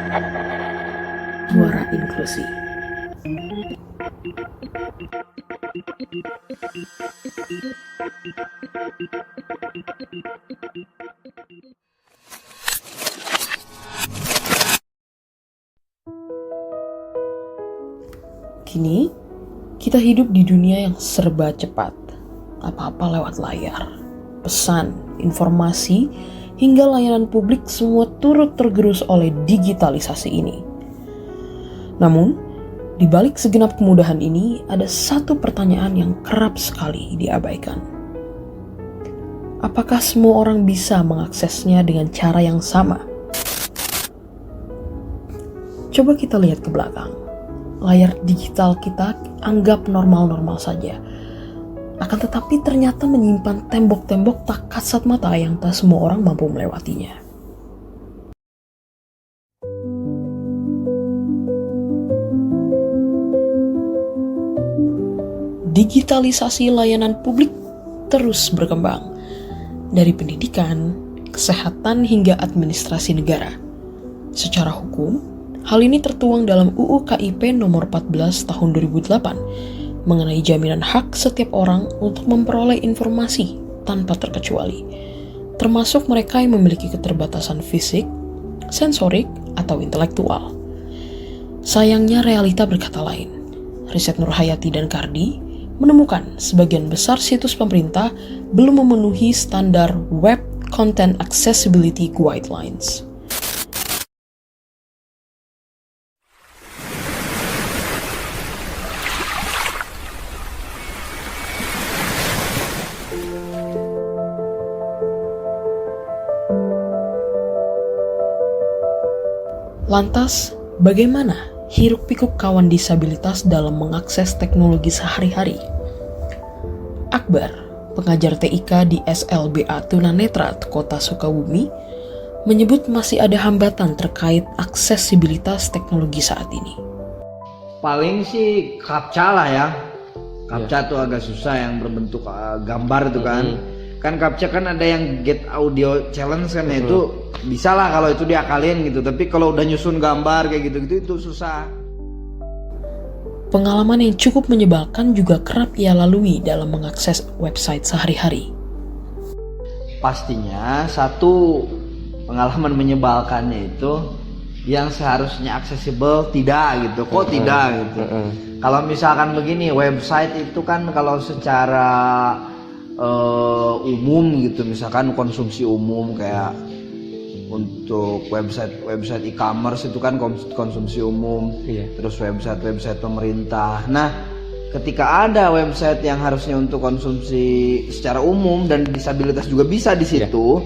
Suara Inklusi. Kini, kita hidup di dunia yang serba cepat. Apa-apa lewat layar, pesan, informasi, hingga layanan publik semua turut tergerus oleh digitalisasi ini. Namun, di balik segenap kemudahan ini, ada satu pertanyaan yang kerap sekali diabaikan. Apakah semua orang bisa mengaksesnya dengan cara yang sama? Coba kita lihat ke belakang. Layar digital kita anggap normal-normal saja. Akan tetapi ternyata menyimpan tembok-tembok tak kasat mata yang tak semua orang mampu melewatinya. Digitalisasi layanan publik terus berkembang, dari pendidikan, kesehatan hingga administrasi negara. Secara hukum, hal ini tertuang dalam UU KIP nomor 14 tahun 2008 mengenai jaminan hak setiap orang untuk memperoleh informasi tanpa terkecuali, termasuk mereka yang memiliki keterbatasan fisik, sensorik, atau intelektual. Sayangnya realita berkata lain. Riset Nurhayati dan Kardi menemukan sebagian besar situs pemerintah belum memenuhi standar Web Content Accessibility Guidelines. Lantas, bagaimana hiruk-pikuk kawan disabilitas dalam mengakses teknologi sehari-hari? Akbar, pengajar TIK di SLBA Tunanetra Kota Sukabumi, menyebut masih ada hambatan terkait aksesibilitas teknologi saat ini. Paling sih CAPTCHA lah ya. CAPTCHA tuh agak susah, yang berbentuk gambar itu kan. Kan CAPTCHA kan ada yang Get Audio Challenge kan, itu bisa lah kalau itu diakalin gitu. Tapi kalau udah nyusun gambar kayak gitu-gitu itu susah. Pengalaman yang cukup menyebalkan juga kerap ia lalui dalam mengakses website sehari-hari. Pastinya satu pengalaman menyebalkannya itu yang seharusnya aksesibel tidak gitu. Kok tidak gitu. Kalau misalkan begini, website itu kan kalau secara umum gitu, misalkan konsumsi umum kayak untuk website e-commerce itu kan konsumsi umum, terus website pemerintah. Nah, ketika ada website yang harusnya untuk konsumsi secara umum dan disabilitas juga bisa di situ,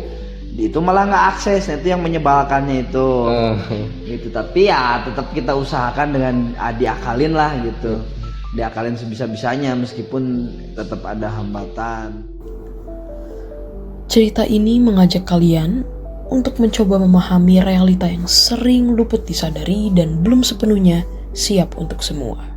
itu malah nggak akses. Nah, itu yang menyebalkannya itu. Gitu. Tapi ya tetap kita usahakan dengan diakalin lah gitu. Diakalin sebisa-bisanya meskipun tetap ada hambatan. Cerita ini mengajak kalian untuk mencoba memahami realita yang sering luput disadari dan belum sepenuhnya siap untuk semua.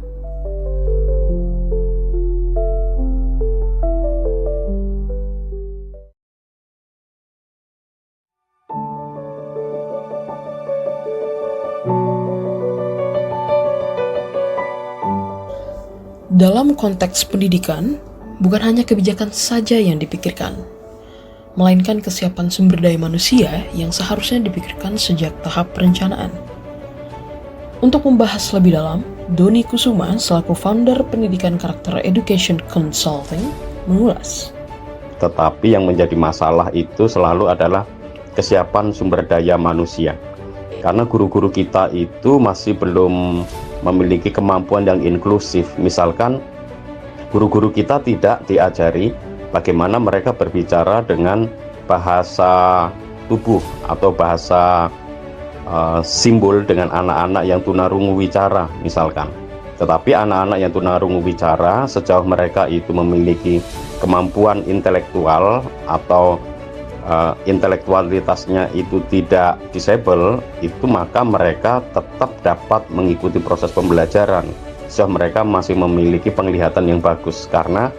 Dalam konteks pendidikan, bukan hanya kebijakan saja yang dipikirkan, melainkan kesiapan sumber daya manusia yang seharusnya dipikirkan sejak tahap perencanaan. Untuk membahas lebih dalam, Doni Kusuma selaku founder Pendidikan Karakter Education Consulting mengulas. Tetapi yang menjadi masalah itu selalu adalah kesiapan sumber daya manusia. Karena guru-guru kita itu masih belum memiliki kemampuan yang inklusif. Misalkan guru-guru kita tidak diajari bagaimana mereka berbicara dengan bahasa tubuh atau bahasa simbol dengan anak-anak yang tunarungu wicara misalkan. Tetapi anak-anak yang tunarungu wicara, sejauh mereka itu memiliki kemampuan intelektual atau intelektualitasnya itu tidak disable, itu maka mereka tetap dapat mengikuti proses pembelajaran sejauh mereka masih memiliki penglihatan yang bagus, karena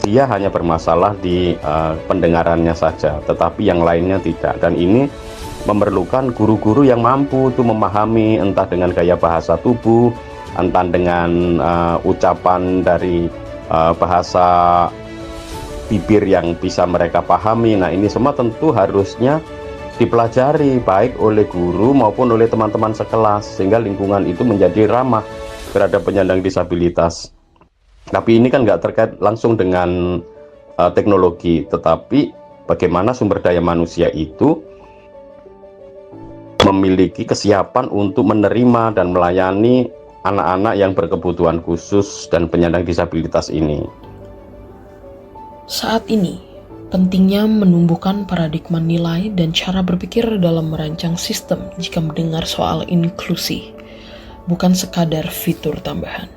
dia hanya bermasalah di pendengarannya saja, tetapi yang lainnya tidak. Dan ini memerlukan guru-guru yang mampu tuh memahami, entah dengan gaya bahasa tubuh, entah dengan ucapan dari bahasa bibir yang bisa mereka pahami. Nah, ini semua tentu harusnya dipelajari baik oleh guru maupun oleh teman-teman sekelas, sehingga lingkungan itu menjadi ramah terhadap penyandang disabilitas. Tapi ini kan nggak terkait langsung dengan teknologi, tetapi bagaimana sumber daya manusia itu memiliki kesiapan untuk menerima dan melayani anak-anak yang berkebutuhan khusus dan penyandang disabilitas ini. Saat ini, pentingnya menumbuhkan paradigma nilai dan cara berpikir dalam merancang sistem jika mendengar soal inklusi, bukan sekadar fitur tambahan.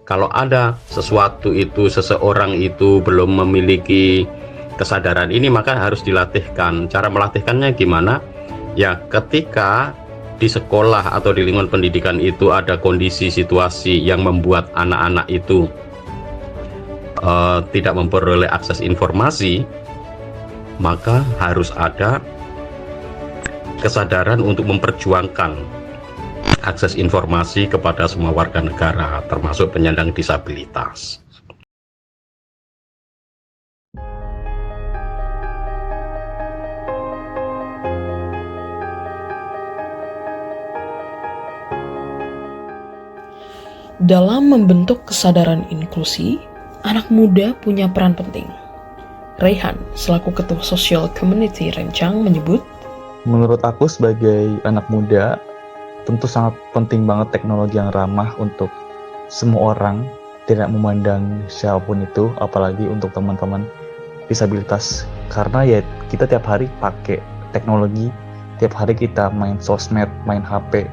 Kalau ada sesuatu itu, seseorang itu belum memiliki kesadaran ini, maka harus dilatihkan. Cara melatihkannya gimana? Ya, ketika di sekolah atau di lingkungan pendidikan itu ada kondisi situasi yang membuat anak-anak itu tidak memperoleh akses informasi, maka harus ada kesadaran untuk memperjuangkan akses informasi kepada semua warga negara, termasuk penyandang disabilitas. Dalam membentuk kesadaran inklusi, anak muda punya peran penting. Raihan, selaku Ketua Social Community Rencang, menyebut, menurut aku sebagai anak muda, tentu sangat penting banget teknologi yang ramah untuk semua orang, tidak memandang siapapun itu, apalagi untuk teman-teman disabilitas. Karena ya kita tiap hari pakai teknologi, tiap hari kita main sosmed, main HP,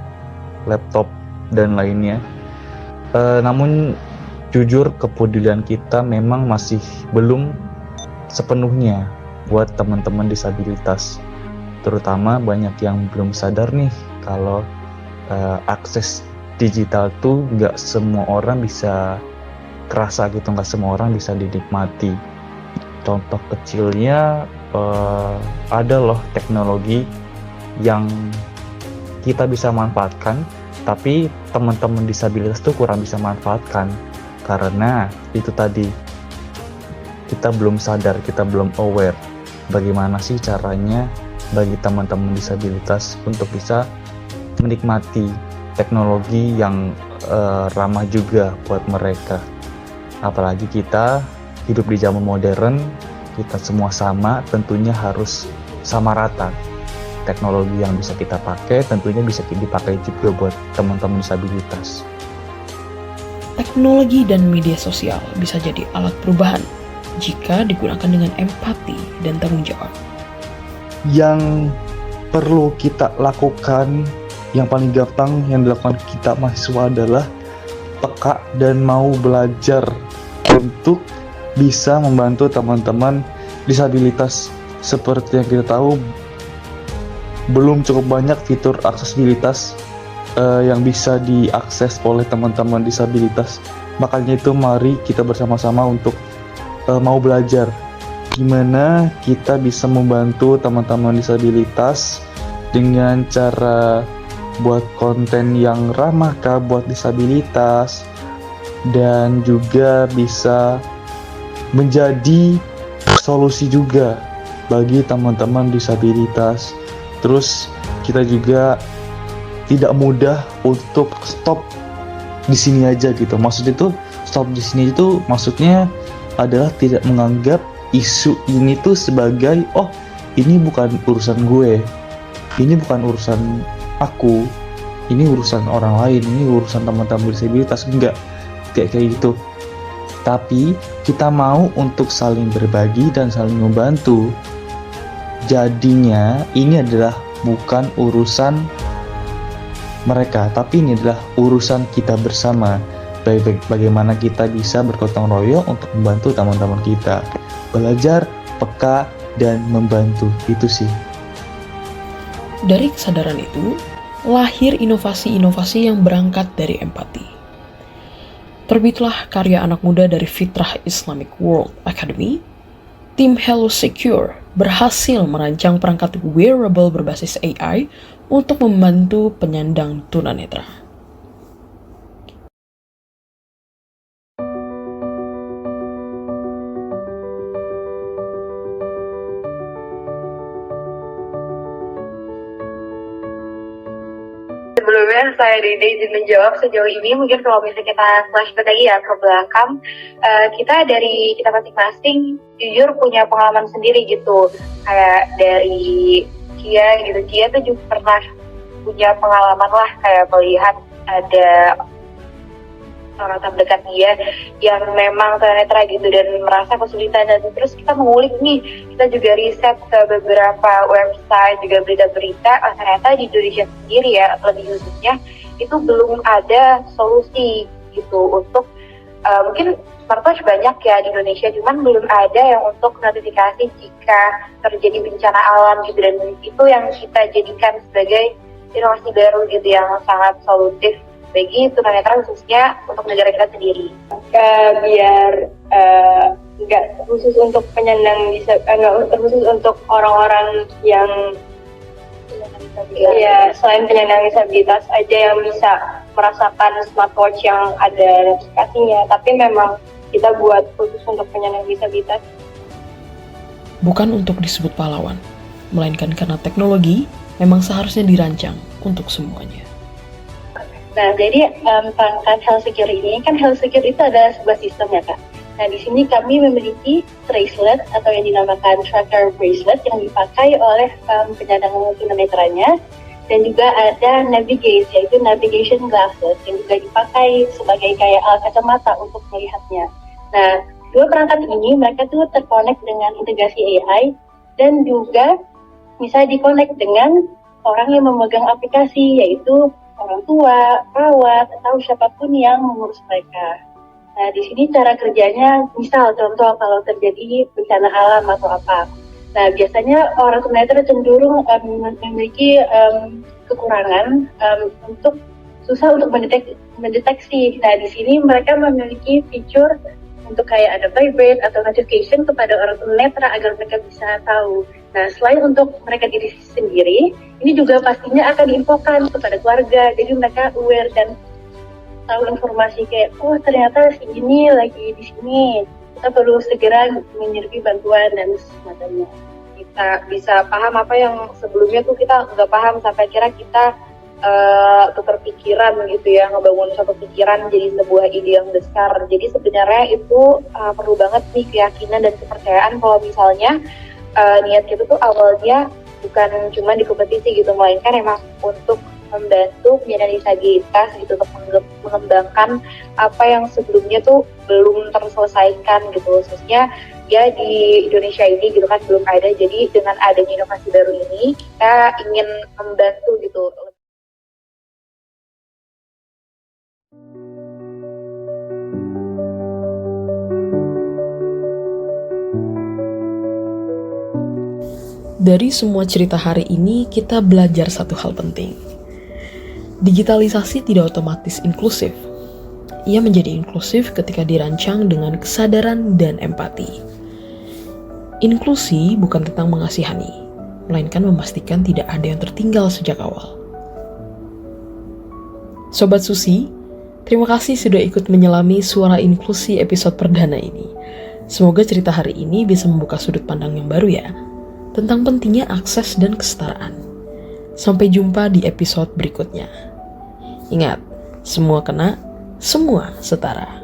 laptop, dan lainnya. Namun jujur kepedulian kita memang masih belum sepenuhnya buat teman-teman disabilitas. Terutama banyak yang belum sadar nih kalau akses digital tuh nggak semua orang bisa terasa gitu, nggak semua orang bisa dinikmati. Contoh kecilnya ada loh teknologi yang kita bisa manfaatkan, tapi teman-teman disabilitas tuh kurang bisa manfaatkan karena itu tadi kita belum sadar, kita belum aware bagaimana sih caranya bagi teman-teman disabilitas untuk bisa menikmati teknologi yang ramah juga buat mereka. Apalagi kita hidup di zaman modern, kita semua sama, tentunya harus sama rata. Teknologi yang bisa kita pakai tentunya bisa dipakai juga buat teman-teman disabilitas. teknologi dan media sosial bisa jadi alat perubahan jika digunakan dengan empati dan tanggung jawab. Yang perlu kita lakukan, yang paling gampang yang dilakukan kita mahasiswa adalah peka dan mau belajar untuk bisa membantu teman-teman disabilitas. Seperti yang kita tahu, belum cukup banyak fitur aksesibilitas yang bisa diakses oleh teman-teman disabilitas. Makanya itu mari kita bersama-sama untuk mau belajar gimana kita bisa membantu teman-teman disabilitas dengan cara buat konten yang ramah buat disabilitas, dan juga bisa menjadi solusi juga bagi teman-teman disabilitas. Terus kita juga tidak mudah untuk stop di sini aja gitu. Maksud itu stop di sini itu maksudnya adalah tidak menganggap isu ini tuh sebagai ini bukan urusan gue, ini bukan urusan aku, ini urusan orang lain, ini urusan teman-teman disabilitas. Enggak kayak gitu. Tapi kita mau untuk saling berbagi dan saling membantu. Jadinya ini adalah bukan urusan mereka, tapi ini adalah urusan kita bersama. Bagaimana kita bisa bergotong royong untuk membantu teman-teman kita. Belajar, peka, dan membantu. Itu sih. Dari kesadaran itu, lahir inovasi-inovasi yang berangkat dari empati. Terbitlah karya anak muda dari Fitrah Islamic World Academy, tim Hello Secure berhasil merancang perangkat wearable berbasis AI untuk membantu penyandang tunanetra. Sebelumnya saya Dede izin menjawab sejauh ini. Mungkin kalau misalnya kita flashback lagi ya ke belakang, kita dari kita masing-masing jujur punya pengalaman sendiri gitu. Kayak dari Kia gitu, Kia tuh juga pernah punya pengalaman lah kayak melihat ada orang terdekat dia yang memang tunanetra gitu dan merasa kesulitan, dan terus kita mengulik nih, kita juga riset ke beberapa website juga berita-berita, ternyata di Indonesia sendiri ya lebih khususnya itu belum ada solusi gitu untuk mungkin smartwatch banyak ya di Indonesia, cuman belum ada yang untuk notifikasi jika terjadi bencana alam gitu, dan itu yang kita jadikan sebagai inovasi baru gitu yang sangat solutif bagi tunanetra khususnya untuk negara kita sendiri. Biar nggak khusus untuk penyandang nggak khusus untuk orang-orang yang ya selain penyandang disabilitas aja yang bisa merasakan smartwatch yang ada notifikasinya, tapi memang kita buat khusus untuk penyandang disabilitas. Bukan untuk disebut pahlawan, melainkan karena teknologi memang seharusnya dirancang untuk semuanya. Nah, jadi perangkat Health Secure ini, kan Health Secure itu adalah sebuah sistem ya Kak. Nah, di sini kami memiliki bracelet atau yang dinamakan tracker bracelet yang dipakai oleh penyandang tunanetranya, dan juga ada navigate, yaitu navigation glasses yang juga dipakai sebagai kayak alat kacamata untuk melihatnya. Nah, dua perangkat ini mereka tuh terkonek dengan integrasi AI dan juga bisa dikonek dengan orang yang memegang aplikasi, yaitu orang tua, perawat, atau siapapun yang mengurus mereka. Nah, di sini cara kerjanya, misal contoh kalau terjadi bencana alam atau apa. Nah, biasanya orang tunanetra cenderung memiliki kekurangan untuk susah untuk mendeteksi. Nah, di sini mereka memiliki fitur untuk kayak ada vibrate atau notification kepada orang tunanetra agar mereka bisa tahu. Nah, selain untuk mereka diri sendiri, ini juga pastinya akan diinfokan kepada keluarga, jadi mereka aware dan tahu informasi kayak, oh ternyata si ini lagi di sini, kita perlu segera menyerbu bantuan dan semacamnya. Kita bisa paham apa yang sebelumnya tuh kita nggak paham, sampai kira kita tukar pikiran gitu ya, ngebangun satu pikiran jadi sebuah ide yang besar. Jadi sebenarnya itu perlu banget nih keyakinan dan kepercayaan kalau misalnya niat kita tuh awalnya bukan cuma di kompetisi gitu, melainkan emang untuk membantu penyandang disabilitas gitu, untuk mengembangkan apa yang sebelumnya tuh belum terselesaikan gitu, khususnya ya di Indonesia ini gitu kan belum ada. Jadi dengan adanya inovasi baru ini kita ingin membantu gitu. Dari semua cerita hari ini, kita belajar satu hal penting. Digitalisasi tidak otomatis inklusif. Ia menjadi inklusif ketika dirancang dengan kesadaran dan empati. Inklusi bukan tentang mengasihani, melainkan memastikan tidak ada yang tertinggal sejak awal. Sobat Susi, terima kasih sudah ikut menyelami suara inklusi episode perdana ini. Semoga cerita hari ini bisa membuka sudut pandang yang baru ya, tentang pentingnya akses dan kesetaraan. Sampai jumpa di episode berikutnya. Ingat, semua kena, semua setara.